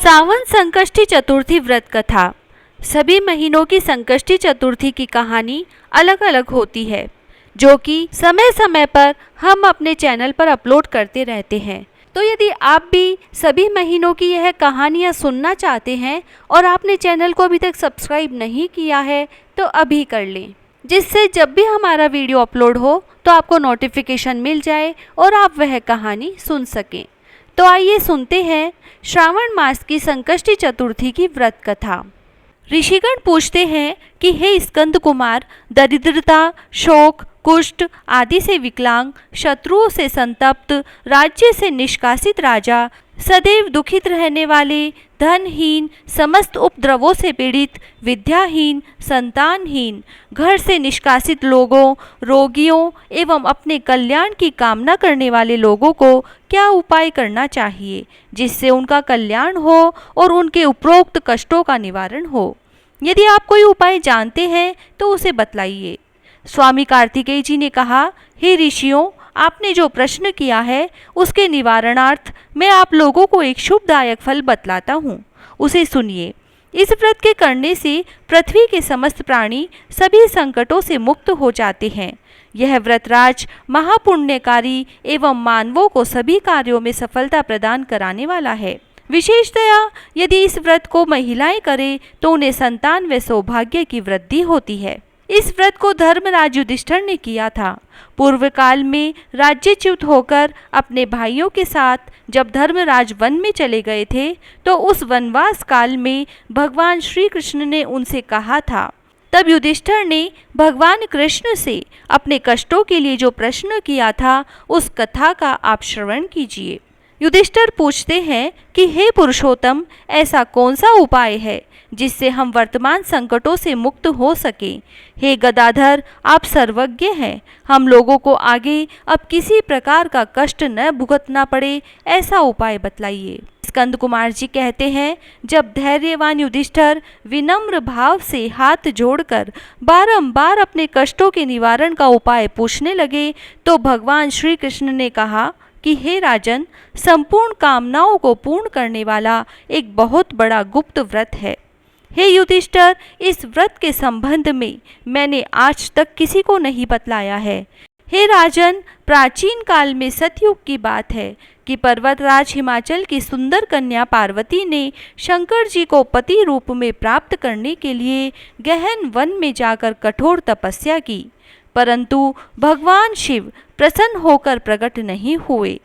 सावन संकष्टी चतुर्थी व्रत कथा। सभी महीनों की संकष्टी चतुर्थी की कहानी अलग अलग होती है, जो कि समय समय पर हम अपने चैनल पर अपलोड करते रहते हैं। तो यदि आप भी सभी महीनों की यह कहानियाँ सुनना चाहते हैं और आपने चैनल को अभी तक सब्सक्राइब नहीं किया है तो अभी कर लें, जिससे जब भी हमारा वीडियो अपलोड हो तो आपको नोटिफिकेशन मिल जाए और आप वह कहानी सुन सकें। तो आइए सुनते हैं श्रावण मास की संकष्टी चतुर्थी की व्रत कथा। ऋषिगण पूछते हैं कि हे स्कंद कुमार, दरिद्रता, शोक, कुष्ठ आदि से विकलांग, शत्रुओं से संतप्त, राज्य से निष्कासित राजा, सदैव दुखित रहने वाले, धनहीन, समस्त उपद्रवों से पीड़ित, विद्याहीन, संतानहीन, घर से निष्कासित लोगों, रोगियों एवं अपने कल्याण की कामना करने वाले लोगों को क्या उपाय करना चाहिए जिससे उनका कल्याण हो और उनके उपरोक्त कष्टों का निवारण हो। यदि आप कोई उपाय जानते हैं तो उसे बतलाइए। स्वामी कार्तिकेय जी ने कहा, हे ऋषियों, आपने जो प्रश्न किया है उसके निवारणार्थ मैं आप लोगों को एक शुभदायक फल बतलाता हूँ, उसे सुनिए। इस व्रत के करने से पृथ्वी के समस्त प्राणी सभी संकटों से मुक्त हो जाते हैं। यह व्रतराज महापुण्यकारी एवं मानवों को सभी कार्यों में सफलता प्रदान कराने वाला है। विशेषतया यदि इस व्रत को महिलाएं करें तो उन्हें संतान व सौभाग्य की वृद्धि होती है। इस व्रत को धर्मराज युधिष्ठिर ने किया था। पूर्व काल में राज्यच्युत होकर अपने भाइयों के साथ जब धर्मराज वन में चले गए थे तो उस वनवास काल में भगवान श्री कृष्ण ने उनसे कहा था। तब युधिष्ठिर ने भगवान कृष्ण से अपने कष्टों के लिए जो प्रश्न किया था उस कथा का आप श्रवण कीजिए। युधिष्ठिर पूछते हैं कि हे पुरुषोत्तम, ऐसा कौन सा उपाय है जिससे हम वर्तमान संकटों से मुक्त हो सके। हे गदाधर, आप सर्वज्ञ हैं, हम लोगों को आगे अब किसी प्रकार का कष्ट न भुगतना पड़े, ऐसा उपाय बतलाइए। स्कंद कुमार जी कहते हैं, जब धैर्यवान युधिष्ठिर विनम्र भाव से हाथ जोड़कर बारंबार अपने कष्टों के निवारण का उपाय पूछने लगे तो भगवान श्री कृष्ण ने कहा कि हे राजन, संपूर्ण कामनाओं को पूर्ण करने वाला एक बहुत बड़ा गुप्त व्रत है। हे युधिष्ठिर, इस व्रत के संबंध में मैंने आज तक किसी को नहीं बतलाया है। हे राजन, प्राचीन काल में सतयुग की बात है कि पर्वतराज हिमाचल की सुंदर कन्या पार्वती ने शंकर जी को पति रूप में प्राप्त करने के लिए गहन वन में जाकर कठोर तपस्या की, परंतु भगवान शिव प्रसन्न होकर प्रकट नहीं हुए।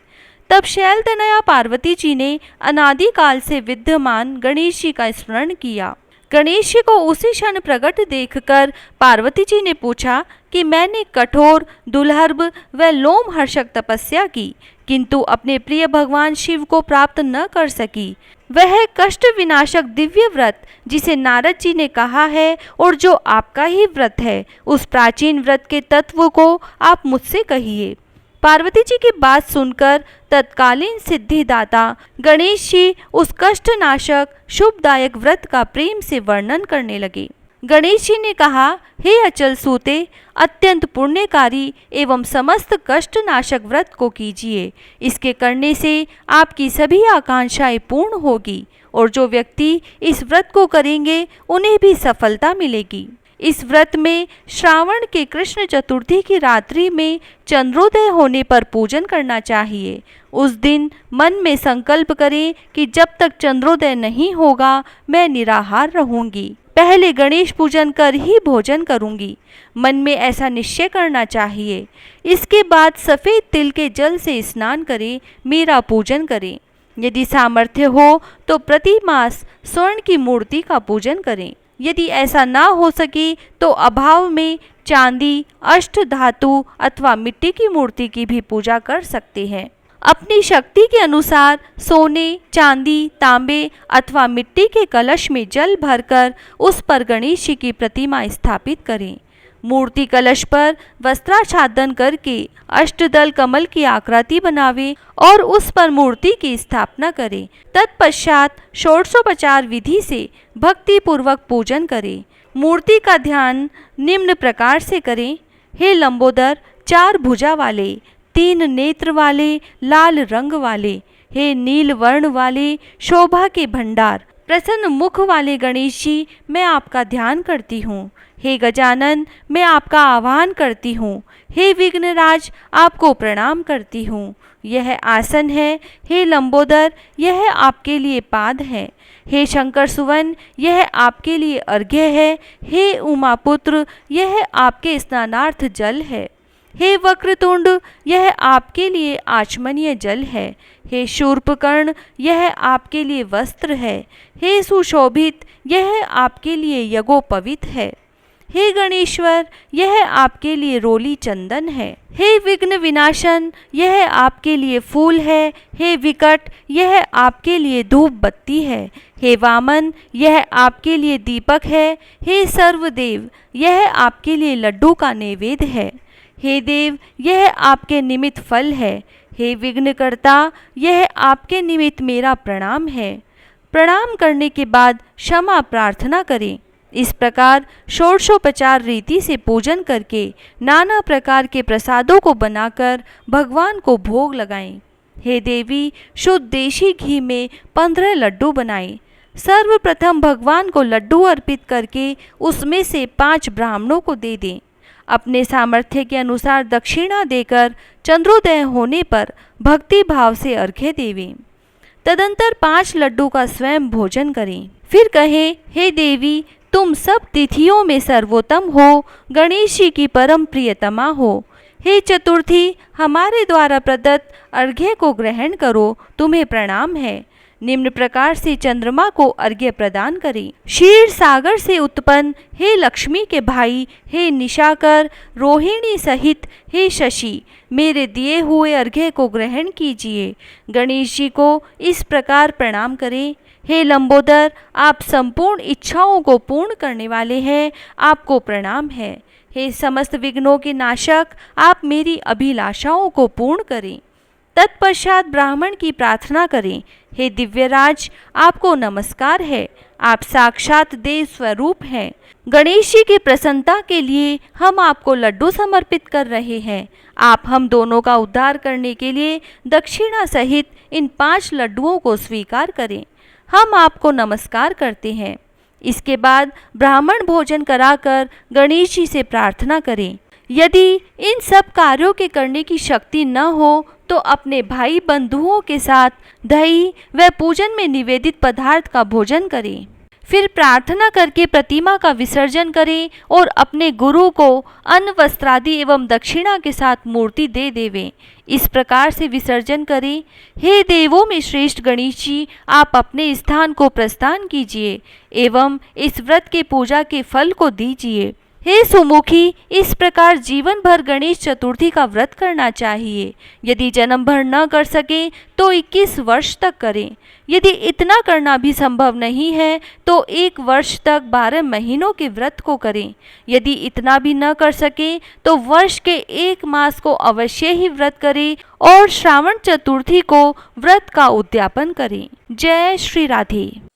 तब शैलतनया पार्वती जी ने अनादिकाल से विद्यमान गणेश जी का स्मरण किया। गणेश जी को उसी क्षण प्रकट देखकर पार्वती जी ने पूछा कि मैंने कठोर, दुर्लभ व लोमहर्षक तपस्या की, किंतु अपने प्रिय भगवान शिव को प्राप्त न कर सकी। वह कष्ट विनाशक दिव्य व्रत जिसे नारद जी ने कहा है और जो आपका ही व्रत है, उस प्राचीन व्रत के तत्व को आप मुझसे कहिए। पार्वती जी की बात सुनकर तत्कालीन सिद्धिदाता गणेश जी उस कष्टनाशक शुभदायक व्रत का प्रेम से वर्णन करने लगे। गणेश जी ने कहा, हे अचल सूते, अत्यंत पुण्यकारी एवं समस्त कष्टनाशक व्रत को कीजिए। इसके करने से आपकी सभी आकांक्षाएं पूर्ण होगी और जो व्यक्ति इस व्रत को करेंगे उन्हें भी सफलता मिलेगी। इस व्रत में श्रावण के कृष्ण चतुर्थी की रात्रि में चंद्रोदय होने पर पूजन करना चाहिए। उस दिन मन में संकल्प करें कि जब तक चंद्रोदय नहीं होगा मैं निराहार रहूंगी, पहले गणेश पूजन कर ही भोजन करूंगी। मन में ऐसा निश्चय करना चाहिए। इसके बाद सफ़ेद तिल के जल से स्नान करें, मेरा पूजन करें। यदि सामर्थ्य हो तो प्रति मास स्वर्ण की मूर्ति का पूजन करें। यदि ऐसा ना हो सके तो अभाव में चांदी, अष्ट धातु अथवा मिट्टी की मूर्ति की भी पूजा कर सकते हैं। अपनी शक्ति के अनुसार सोने, चांदी, तांबे अथवा मिट्टी के कलश में जल भरकर उस पर गणेश जी की प्रतिमा स्थापित करें। मूर्ति कलश पर वस्त्राच्छादन करके अष्टदल कमल की आकृति बनावे और उस पर मूर्ति की स्थापना करें। तत्पश्चात षोडशोपचार विधि से भक्ति पूर्वक पूजन करें। मूर्ति का ध्यान निम्न प्रकार से करें। हे लंबोदर, 4 भुजा वाले, 3 नेत्र वाले, लाल रंग वाले, हे नील वर्ण वाले शोभा के भंडार, प्रसन्न मुख वाले गणेश जी, मैं आपका ध्यान करती हूँ। हे गजानन, मैं आपका आह्वान करती हूँ। हे विघ्नराज, आपको प्रणाम करती हूँ। यह आसन है। हे लंबोदर, यह आपके लिए पाद है। हे शंकर सुवन, यह आपके लिए अर्घ्य है। हे उमापुत्र, यह आपके स्नानार्थ जल है। हे वक्रतुंड, यह आपके लिए आचमनीय जल है। हे शूर्पकर्ण, यह आपके लिए वस्त्र है। हे सुशोभित, यह आपके लिए यज्ञोपवीत है। हे गणेश्वर, यह आपके लिए रोली चंदन है। हे विघ्न विनाशन, यह आपके लिए फूल है। हे विकट, यह आपके लिए धूप बत्ती है। हे वामन, यह आपके लिए दीपक है। हे सर्वदेव, यह आपके लिए लड्डू का नैवेद्य है। हे देव, यह आपके निमित्त फल है। हे विघ्नकर्ता, यह आपके निमित्त मेरा प्रणाम है। प्रणाम करने के बाद क्षमा प्रार्थना करें। इस प्रकार षोडशोपचार रीति से पूजन करके नाना प्रकार के प्रसादों को बनाकर भगवान को भोग लगाएं। हे देवी, शुद्ध देशी घी में 15 लड्डू बनाएं। सर्वप्रथम भगवान को लड्डू अर्पित करके उसमें से 5 ब्राह्मणों को दे दें। अपने सामर्थ्य के अनुसार दक्षिणा देकर चंद्रोदय होने पर भक्ति भाव से अर्घ्य देवें। तदंतर 5 लड्डू का स्वयं भोजन करें। फिर कहें, हे देवी, तुम सब तिथियों में सर्वोत्तम हो, गणेश जी की परम प्रियतमा हो। हे चतुर्थी, हमारे द्वारा प्रदत्त अर्घ्य को ग्रहण करो, तुम्हें प्रणाम है। निम्न प्रकार से चंद्रमा को अर्घ्य प्रदान करें। क्षीर सागर से उत्पन्न हे लक्ष्मी के भाई, हे निशाकर, रोहिणी सहित हे शशि, मेरे दिए हुए अर्घ्य को ग्रहण कीजिए। गणेश जी को इस प्रकार प्रणाम करें। हे लंबोदर, आप संपूर्ण इच्छाओं को पूर्ण करने वाले हैं, आपको प्रणाम है। हे समस्त विघ्नों के नाशक, आप मेरी अभिलाषाओं को पूर्ण करें। तत्पश्चात ब्राह्मण की प्रार्थना करें। हे दिव्यराज, आपको नमस्कार है, आप साक्षात देव स्वरूप हैं। गणेश जी की प्रसन्नता के लिए हम आपको लड्डू समर्पित कर रहे हैं। आप हम दोनों का उद्धार करने के लिए दक्षिणा सहित इन 5 लड्डुओं को स्वीकार करें। हम आपको नमस्कार करते हैं। इसके बाद ब्राह्मण भोजन कराकर गणेश जी से प्रार्थना करें। यदि इन सब कार्यों के करने की शक्ति न हो तो अपने भाई बंधुओं के साथ दही व पूजन में निवेदित पदार्थ का भोजन करें। फिर प्रार्थना करके प्रतिमा का विसर्जन करें और अपने गुरु को अन्न वस्त्रादि एवं दक्षिणा के साथ मूर्ति दे देवें। इस प्रकार से विसर्जन करें। हे देवों में श्रेष्ठ गणेश जी, आप अपने स्थान को प्रस्थान कीजिए एवं इस व्रत के पूजा के फल को दीजिए। हे सुमुखी, इस प्रकार जीवन भर गणेश चतुर्थी का व्रत करना चाहिए। यदि जन्म भर न कर सकें तो 21 वर्ष तक करें। यदि इतना करना भी संभव नहीं है तो 1 वर्ष तक 12 महीनों के व्रत को करें। यदि इतना भी न कर सकें तो वर्ष के 1 मास को अवश्य ही व्रत करें और श्रावण चतुर्थी को व्रत का उद्यापन करें। जय श्री राधे।